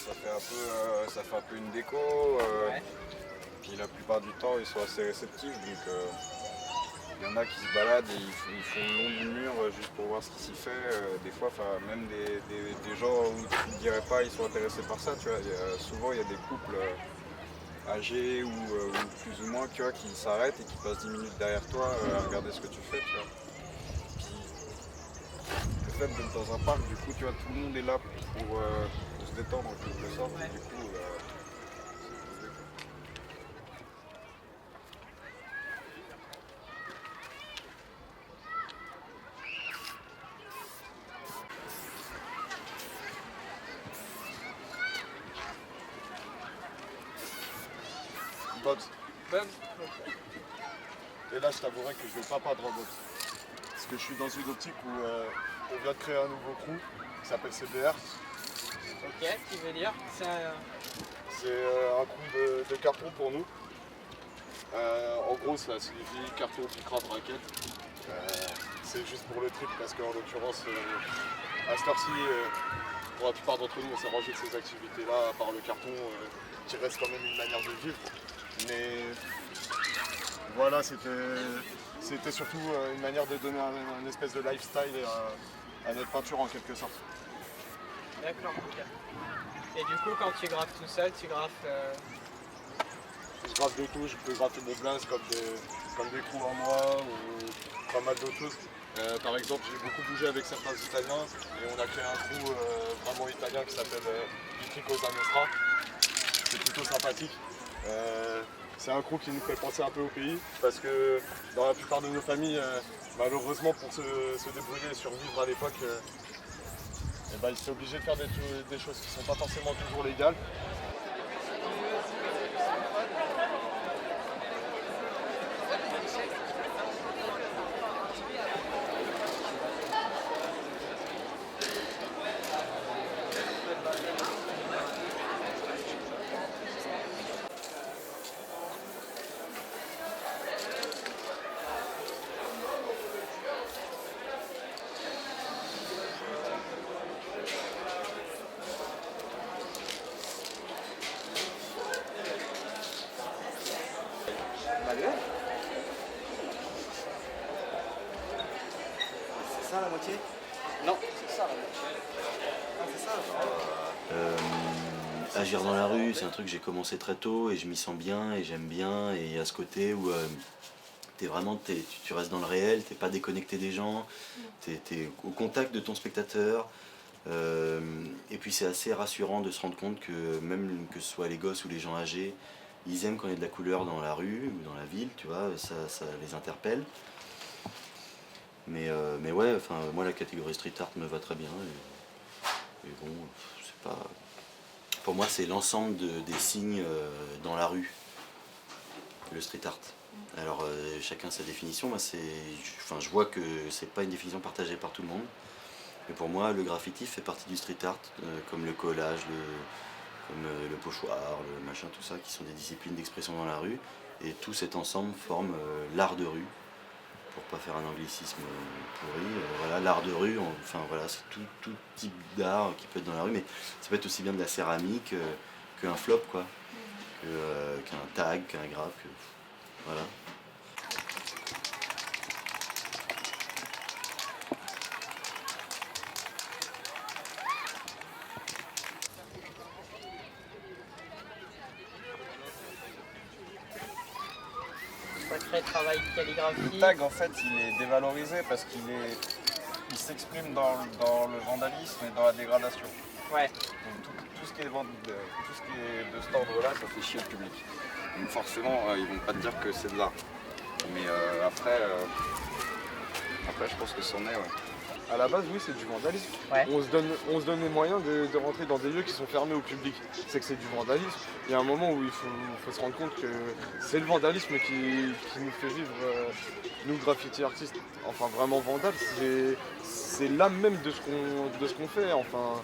ça fait un peu une déco. Ouais. Puis la plupart du temps, ils sont assez réceptifs. Donc il y en a qui se baladent et ils font le long du mur juste pour voir ce qui s'y fait. Des fois, même des gens où tu ne dirais pas ils sont intéressés par ça. Tu vois. Souvent, il y a des couples âgés ou plus ou moins tu vois, qui s'arrêtent et qui passent 10 minutes derrière toi à regarder ce que tu fais. Tu vois. Le fait d'être dans un parc, du coup, tu vois, tout le monde est là pour se détendre en quelque sorte. Ouais. Et du coup, Bobs. Bob. Et là, je t'avouerai que je vais pas perdre en Bobs. Parce que je suis dans une optique où on vient de créer un nouveau crew qui s'appelle CBR. Ok, qui veut dire c'est C'est un crew de carton pour nous. En gros, ça signifie carton, picrave, raquette. C'est juste pour le trip parce qu'en l'occurrence, à cette heure-ci, pour la plupart d'entre nous, on s'est rangé de ces activités-là, à part le carton, qui reste quand même une manière de vivre. Mais voilà, c'était surtout une manière de donner un espèce de lifestyle à notre peinture en quelque sorte. D'accord, ok. Et du coup, quand tu graffes tout seul, tu graffes. Je graffe de tout, je peux graffer des blasts comme des coups en moi ou pas mal d'autres choses. Par exemple, j'ai beaucoup bougé avec certains Italiens et on a créé un crew vraiment italien qui s'appelle Vicky Cosa Nostra. C'est plutôt sympathique. C'est un crew qui nous fait penser un peu au pays parce que dans la plupart de nos familles, malheureusement pour se débrouiller et survivre à l'époque, ils étaient obligés de faire des choses qui ne sont pas forcément toujours légales. C'est ça la moitié? Non, c'est ça la moitié. Ah, c'est ça? Agir dans la rue, c'est un truc que j'ai commencé très tôt et je m'y sens bien et j'aime bien. Et il y a ce côté où tu restes dans le réel, t'es pas déconnecté des gens, t'es au contact de ton spectateur. Et puis c'est assez rassurant de se rendre compte que même que ce soit les gosses ou les gens âgés, ils aiment quand il y a de la couleur dans la rue ou dans la ville, tu vois, ça les interpelle. Mais ouais, enfin, moi la catégorie street art me va très bien. Et bon, c'est pas... Pour moi, c'est l'ensemble des signes dans la rue, le street art. Alors, chacun sa définition. Moi, je vois que c'est pas une définition partagée par tout le monde. Mais pour moi, le graffiti fait partie du street art, comme le collage, comme le pochoir, le machin, tout ça, qui sont des disciplines d'expression dans la rue. Et tout cet ensemble forme l'art de rue. Pour pas faire un anglicisme pourri, voilà, l'art de rue, enfin voilà, c'est tout type d'art qui peut être dans la rue, mais ça peut être aussi bien de la céramique qu'un flop, quoi, qu'un tag, qu'un graphe, voilà. Sacré travail de calligraphie. le tag, en fait, il est dévalorisé parce il s'exprime dans le vandalisme et dans la dégradation. Ouais. Donc, tout ce qui est de cet ordre-là, ça fait chier le public. Donc forcément, ils vont pas te dire que c'est de l'art. Mais après, je pense que c'en est, ouais. À la base, oui, c'est du vandalisme. Ouais. On se donne les moyens de rentrer dans des lieux qui sont fermés au public. C'est que c'est du vandalisme. Il y a un moment où il faut se rendre compte que c'est le vandalisme qui nous fait vivre, nous, graffiti artistes. Enfin, vraiment vandales, c'est l'âme même de ce qu'on fait. Enfin,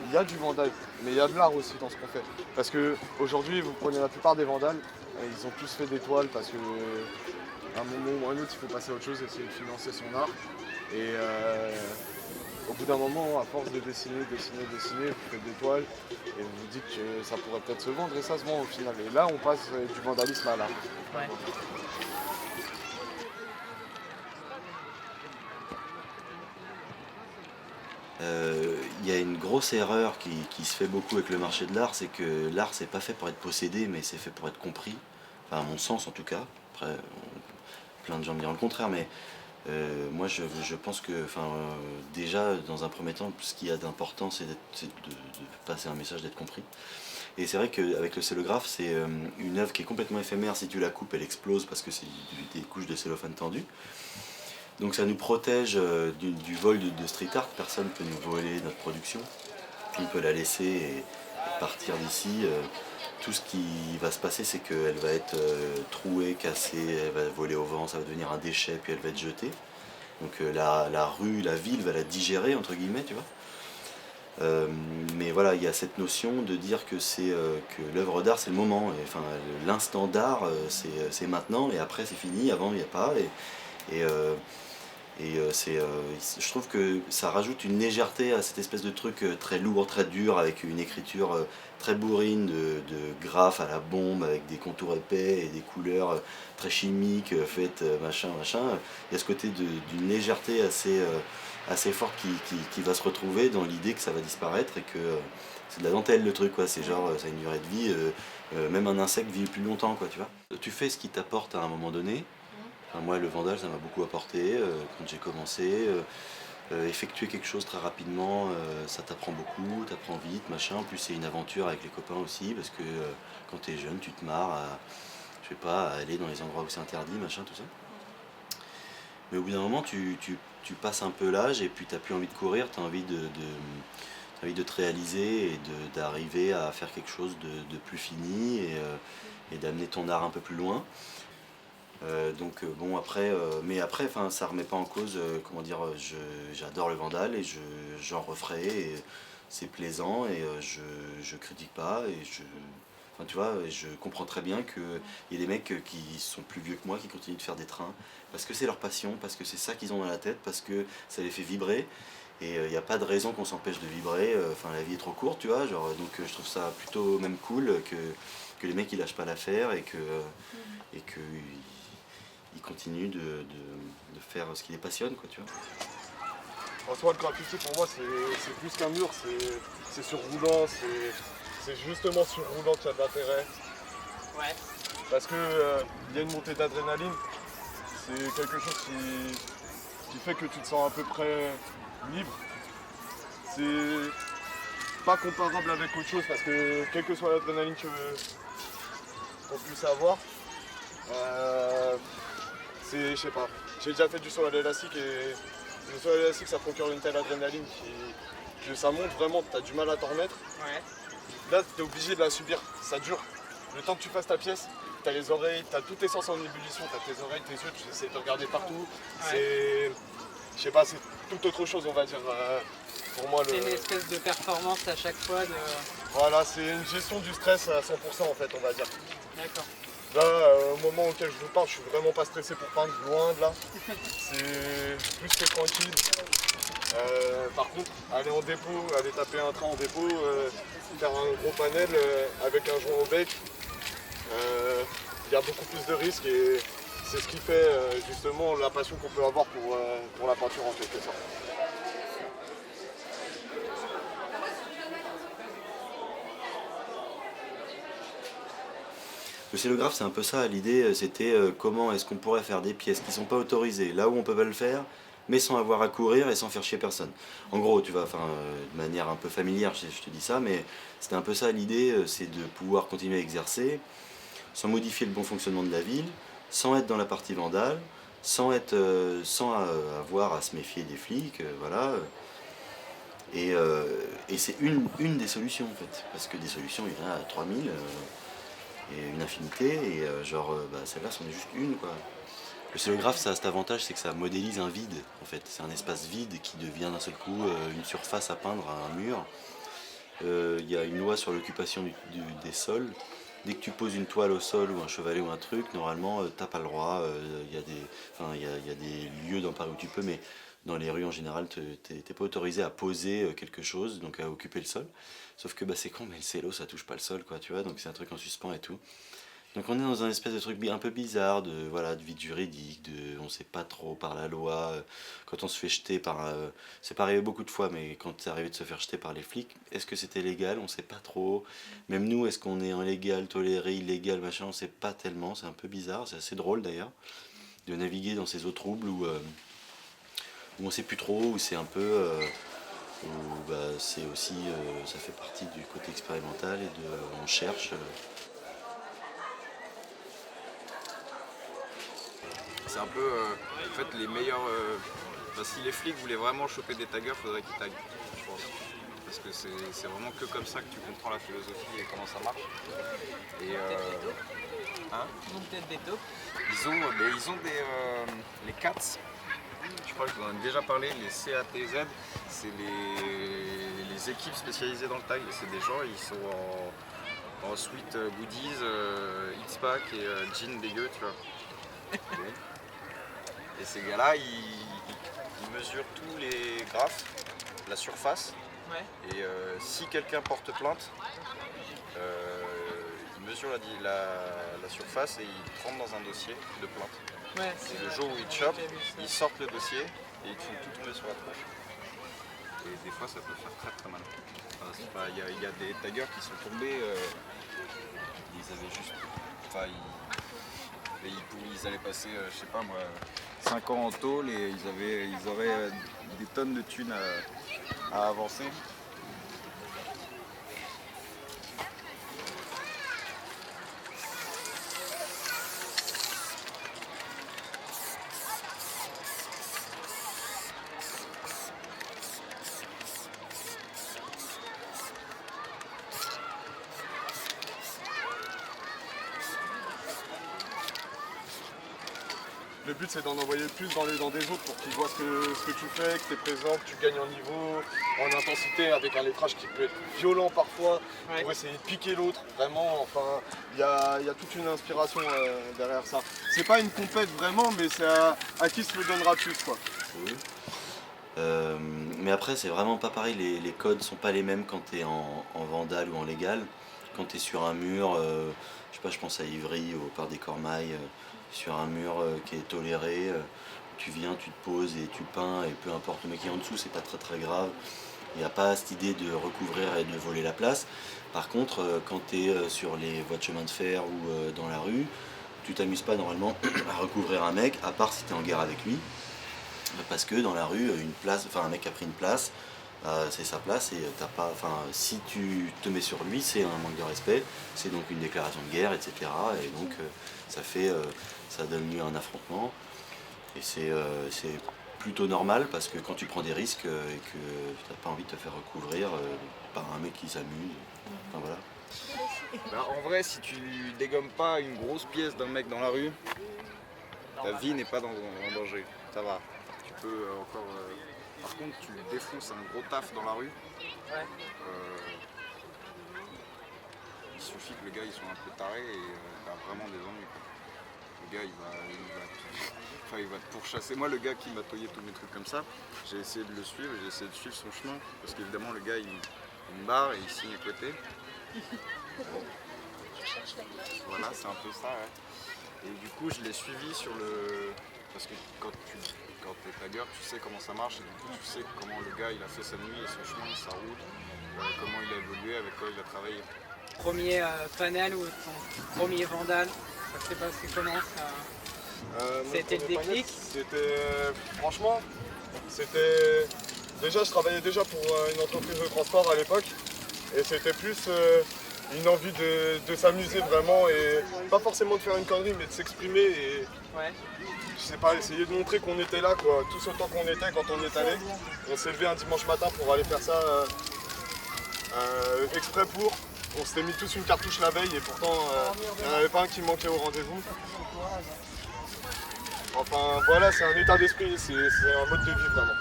il y a du vandal, mais il y a de l'art aussi dans ce qu'on fait. Parce que aujourd'hui, vous prenez la plupart des vandales, ils ont tous fait des toiles parce que à un moment ou à un autre, il faut passer à autre chose, essayer de financer son art. Et au bout d'un moment, à force de dessiner, vous faites des toiles et vous vous dites que ça pourrait peut-être se vendre et ça se vend au final. Et là, on passe du vandalisme à l'art. Ouais. Il y a une grosse erreur qui se fait beaucoup avec le marché de l'art, c'est que l'art c'est pas fait pour être possédé, mais c'est fait pour être compris. Enfin, à mon sens en tout cas. Après, plein de gens me diront le contraire, mais moi je pense que déjà dans un premier temps, ce qu'il y a d'important c'est de passer un message, d'être compris. Et c'est vrai qu'avec le cellographe, c'est une œuvre qui est complètement éphémère. Si tu la coupes, elle explose parce que c'est des couches de cellophane tendu. Donc ça nous protège du vol de street art. Personne ne peut nous voler notre production. On peut la laisser et partir d'ici. Tout ce qui va se passer, c'est qu'elle va être trouée, cassée, elle va voler au vent, ça va devenir un déchet, puis elle va être jetée. Donc la rue, la ville va la digérer, entre guillemets, tu vois. Mais voilà, il y a cette notion de dire que que l'œuvre d'art c'est le moment, enfin l'instant d'art c'est maintenant et après c'est fini, avant il n'y a pas. Je trouve que ça rajoute une légèreté à cette espèce de truc très lourd, très dur, avec une écriture très bourrine de graphes à la bombe, avec des contours épais et des couleurs très chimiques, faites machin. Il y a ce côté d'une légèreté assez forte qui va se retrouver dans l'idée que ça va disparaître et que c'est de la dentelle le truc, quoi. C'est genre, ça a une durée de vie, même un insecte vit plus longtemps, quoi, tu vois. Tu fais ce qui t'apporte à un moment donné. Enfin, moi, le Vandal, ça m'a beaucoup apporté quand j'ai commencé. Effectuer quelque chose très rapidement, ça t'apprend beaucoup, t'apprends vite, machin. En plus, c'est une aventure avec les copains aussi, parce que quand t'es jeune, tu te marres je sais pas, à aller dans les endroits où c'est interdit, machin, tout ça. Mais au bout d'un moment, tu passes un peu l'âge et puis t'as plus envie de courir, t'as envie t'as envie de te réaliser et d'arriver à faire quelque chose de plus fini et d'amener ton art un peu plus loin. Bon après, mais après, enfin, ça remet pas en cause, comment dire, j'adore le Vandal et j'en referai et c'est plaisant et je critique pas et enfin, tu vois, et je comprends très bien qu'il y a des mecs qui sont plus vieux que moi qui continuent de faire des trains parce que c'est leur passion, parce que c'est ça qu'ils ont dans la tête, parce que ça les fait vibrer et il n'y a pas de raison qu'on s'empêche de vibrer, enfin la vie est trop courte, tu vois, genre, donc je trouve ça plutôt même cool que les mecs ils lâchent pas l'affaire et que il continue de faire ce qui les passionne, quoi, tu vois. En soi, le graffiti pour moi c'est plus qu'un mur, c'est sur roulant, c'est justement sur roulant qu'il y a de l'intérêt. Ouais. Parce que y a une montée d'adrénaline, c'est quelque chose qui fait que tu te sens à peu près libre. C'est pas comparable avec autre chose parce que quelle que soit l'adrénaline qu'on puisse avoir, je sais pas. J'ai déjà fait du saut à l'élastique et le saut à l'élastique ça procure une telle adrénaline que ça monte vraiment, t'as du mal à t'en remettre. Ouais. Là t'es obligé de la subir, ça dure. Le temps que tu fasses ta pièce, t'as les oreilles, t'as tous tes sens en ébullition, t'as tes oreilles, tes yeux, tu essaies de regarder partout. Ouais. C'est. Je sais pas, c'est toute autre chose on va dire. Pour moi C'est une espèce de performance à chaque fois de. Voilà, c'est une gestion du stress à 100% en fait on va dire. D'accord. Là, au moment auquel je vous parle, je suis vraiment pas stressé pour peindre, loin de là. C'est plus que tranquille. Par contre, aller en dépôt, aller taper un train en dépôt, faire un gros panel avec un joint au bec, il y a beaucoup plus de risques et c'est ce qui fait justement la passion qu'on peut avoir pour la peinture en quelque sorte. Le scélographe, c'est un peu ça. L'idée, c'était comment est-ce qu'on pourrait faire des pièces qui ne sont pas autorisées, là où on peut pas le faire, mais sans avoir à courir et sans faire chier personne. En gros, tu vois, de manière un peu familière, je te dis ça, mais c'était un peu ça l'idée, c'est de pouvoir continuer à exercer, sans modifier le bon fonctionnement de la ville, sans être dans la partie vandale, sans avoir à se méfier des flics, voilà. Et c'est une des solutions en fait, parce que des solutions, il y en a 3000. Et une infinité, et celle-là, c'en est juste une, quoi. Le scélographe, ça a cet avantage, c'est que ça modélise un vide, en fait. C'est un espace vide qui devient d'un seul coup une surface à peindre à un mur. Il y a une loi sur l'occupation des sols. Dès que tu poses une toile au sol ou un chevalet ou un truc, normalement, t'as pas le droit. Il y a des lieux dans Paris où tu peux, mais dans les rues en général, t'es pas autorisé à poser quelque chose, donc à occuper le sol. Sauf que c'est con, mais le cello ça touche pas le sol, quoi, tu vois, donc c'est un truc en suspens et tout. Donc on est dans un espèce de truc un peu bizarre, de vide juridique, on sait pas trop par la loi, quand on se fait jeter par... c'est pas arrivé beaucoup de fois, mais quand c'est arrivé de se faire jeter par les flics, est-ce que c'était légal? On sait pas trop. Même nous, est-ce qu'on est en légal, toléré, illégal, machin, on sait pas tellement, c'est un peu bizarre, c'est assez drôle d'ailleurs, de naviguer dans ces eaux troubles où on sait plus trop, où c'est un peu... où c'est aussi, ça fait partie du côté expérimental et on cherche... C'est un peu, en fait, les meilleurs... si les flics voulaient vraiment choper des taggers, il faudrait qu'ils taguent, je pense. Parce que c'est vraiment que comme ça que tu comprends la philosophie et comment ça marche. Et, hein, Ils ont peut-être des taupes. ils ont les CATS. Je crois que je vous en ai déjà parlé, les CATZ, c'est les équipes spécialisées dans le tag. C'est des gens, ils sont en sweat goodies, X-Pack et jean dégueu, tu vois. Et ces gars-là, ils mesurent tous les graphes, la surface. Ouais. Et si quelqu'un porte plainte, ils mesurent la surface et ils rentrent dans un dossier de plainte. Ouais, Et le jour où ils chopent, ils sortent le dossier et ils font tout tomber sur la tronche. Et des fois, ça peut faire très très mal. Il y a des taggers qui sont tombés, ils avaient juste... ils allaient passer, je sais pas moi, 5 ans en tôle et ils auraient des tonnes de thunes à avancer. Le but c'est d'en envoyer plus dans des autres pour qu'ils voient ce que tu fais, que tu es présent, que tu gagnes en niveau, en intensité avec un lettrage qui peut être violent parfois, Ouais. pour essayer de piquer l'autre. Vraiment, enfin, il y a toute une inspiration derrière ça. C'est pas une compète vraiment, mais c'est à qui se le donnera plus, quoi. Oui. Mais après, c'est vraiment pas pareil, les codes sont pas les mêmes quand tu es en vandale ou en légal. Quand tu es sur un mur, je sais pas, je pense à Ivry, au Parc des Cormailles, sur un mur qui est toléré, tu viens, tu te poses et tu peins, et peu importe le mec qui est en dessous, c'est pas très très grave. Il n'y a pas cette idée de recouvrir et de voler la place. Par contre, quand tu es sur les voies de chemin de fer ou dans la rue, tu t'amuses pas normalement à recouvrir un mec, à part si tu es en guerre avec lui. Parce que dans la rue, un mec a pris une place, c'est sa place et t'as pas, si tu te mets sur lui, c'est un manque de respect, c'est donc une déclaration de guerre, etc. Et donc ça donne lieu à un affrontement. Et c'est plutôt normal parce que quand tu prends des risques et que tu n'as pas envie de te faire recouvrir par un mec qui s'amuse, enfin voilà. En vrai, si tu dégommes pas une grosse pièce d'un mec dans la rue, ta vie n'est pas en danger, ça va. Tu peux encore... Par contre, tu défonces un gros taf dans la rue, Ouais. il suffit que le gars il soit un peu taré et t'as vraiment des ennuis, quoi. Le gars il va te pourchasser. Moi, le gars qui m'a taillé tous mes trucs comme ça, j'ai essayé de le suivre, j'ai essayé de suivre son chemin parce qu'évidemment le gars il me barre et il signe à côté. Voilà, c'est un peu ça, ouais. Et du coup, je l'ai suivi sur le... Parce que quand t'es tagger, tu sais comment ça marche et du coup, tu sais comment le gars il a fait sa nuit et son chemin, sa route, comment il a évolué, avec quoi il a travaillé. Premier panel ou ton premier vandale, ça s'est passé comment ça? C'était le déclic? Franchement, déjà, je travaillais déjà pour une entreprise de transport à l'époque et c'était plus une envie de s'amuser vraiment et pas forcément de faire une connerie mais de s'exprimer et Ouais. je sais pas, essayer de montrer qu'on était là quoi, tous autant qu'on était quand on est allé. On s'est levé un dimanche matin pour aller faire ça exprès pour. On s'était mis tous une cartouche la veille et pourtant il n'y en avait pas un qui manquait au rendez-vous. Enfin voilà, c'est un état d'esprit, c'est un mode de vie vraiment.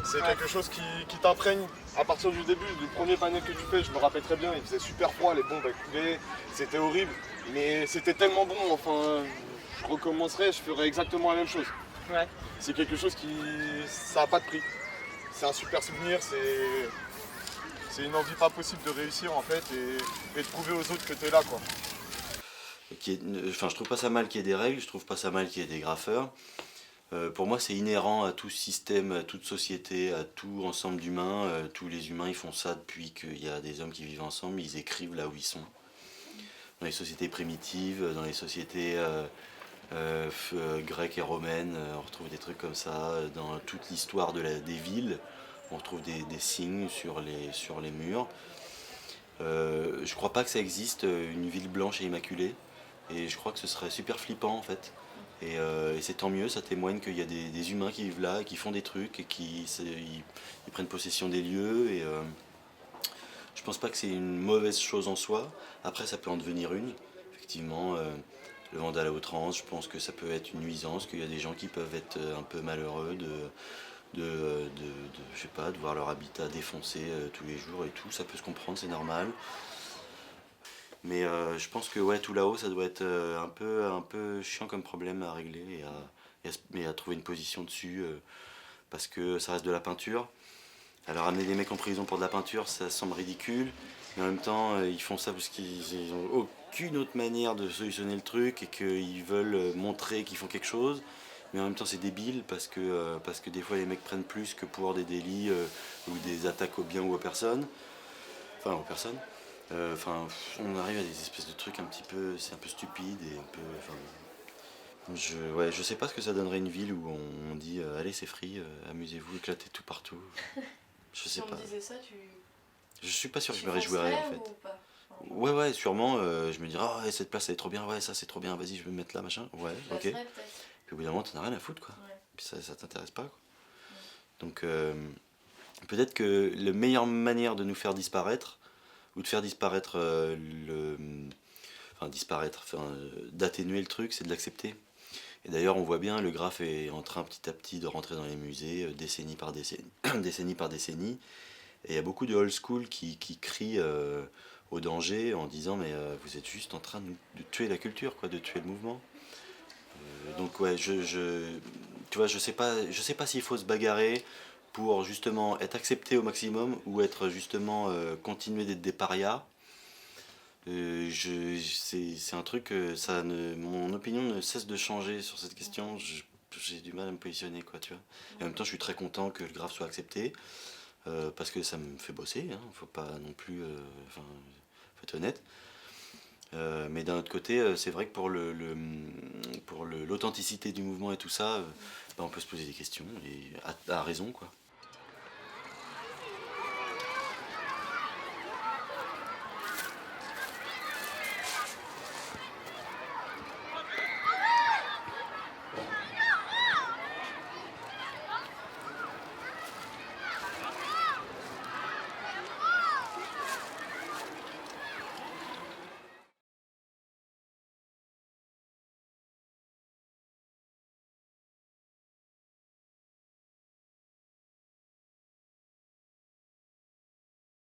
C'est quelque chose qui t'imprègne à partir du début, du premier panel que tu fais. Je me rappelle très bien, il faisait super froid, les bombes coulaient, c'était horrible. Mais c'était tellement bon, enfin je recommencerais, je ferais exactement la même chose. Ouais. C'est quelque chose qui, ça n'a pas de prix. C'est un super souvenir, c'est une envie pas possible de réussir en fait et de prouver aux autres que tu es là quoi. Enfin, je trouve pas ça mal qu'il y ait des règles, je trouve pas ça mal qu'il y ait des graffeurs. Pour moi, c'est inhérent à tout système, à toute société, à tout ensemble d'humains. Tous les humains, ils font ça depuis qu'il y a des hommes qui vivent ensemble, ils écrivent là où ils sont. Dans les sociétés primitives, dans les sociétés grecques et romaines, on retrouve des trucs comme ça. Dans toute l'histoire des villes, on retrouve des signes sur les murs. Je crois pas que ça existe, une ville blanche et immaculée. Et je crois que ce serait super flippant en fait. Et c'est tant mieux, ça témoigne qu'il y a des humains qui vivent là, qui font des trucs, et ils prennent possession des lieux. Et je pense pas que c'est une mauvaise chose en soi. Après, ça peut en devenir une. Effectivement, le vandale à outrance, je pense que ça peut être une nuisance, qu'il y a des gens qui peuvent être un peu malheureux je sais pas, de voir leur habitat défoncé tous les jours et tout. Ça peut se comprendre, c'est normal. Mais je pense que ouais, tout là-haut, ça doit être un peu chiant comme problème à régler et à trouver une position dessus parce que ça reste de la peinture. Alors amener des mecs en prison pour de la peinture, ça semble ridicule, mais en même temps, ils font ça parce qu'ils n'ont aucune autre manière de solutionner le truc et qu'ils veulent montrer qu'ils font quelque chose. Mais en même temps, c'est débile parce que des fois, les mecs prennent plus que pour des délits ou des attaques aux biens ou aux personnes. Enfin, aux personnes. On arrive à des espèces de trucs un petit peu, c'est un peu stupide et un peu, ouais, je sais pas ce que ça donnerait une ville où on dit allez c'est free, amusez-vous, éclatez tout partout. Je sais Si on pas. me disait ça, Je suis pas sûr que tu je me réjouirais en foncerais fait. ou pas? Enfin, Ouais, sûrement. Je me dirais ah ouais, cette place elle est trop bien, ouais ça c'est trop bien, vas-y je vais me mettre là machin. Ouais, je la ok. ferais peut-être. Puis au bout d'un moment t'en as rien à foutre quoi. Ouais. Puis ça t'intéresse pas quoi. Donc peut-être que la meilleure manière de nous faire disparaître ou de faire disparaître d'atténuer le truc, c'est de l'accepter. Et d'ailleurs, on voit bien, le graphe est en train petit à petit de rentrer dans les musées, décennie par décennie, décennie par décennie. Et il y a beaucoup de old school qui crient au danger en disant mais vous êtes juste en train de tuer la culture, quoi, de tuer le mouvement. Donc ouais, tu vois, je sais pas s'il faut se bagarrer pour justement être accepté au maximum ou être justement continuer d'être des parias. C'est un truc, mon opinion ne cesse de changer sur cette question. J'ai du mal à me positionner, quoi, tu vois. Et en même temps, je suis très content que le graphe soit accepté parce que ça me fait bosser. Hein, faut pas non plus, faut être honnête. Mais d'un autre côté, c'est vrai que pour l'authenticité du mouvement et tout ça, on peut se poser des questions et à raison, quoi.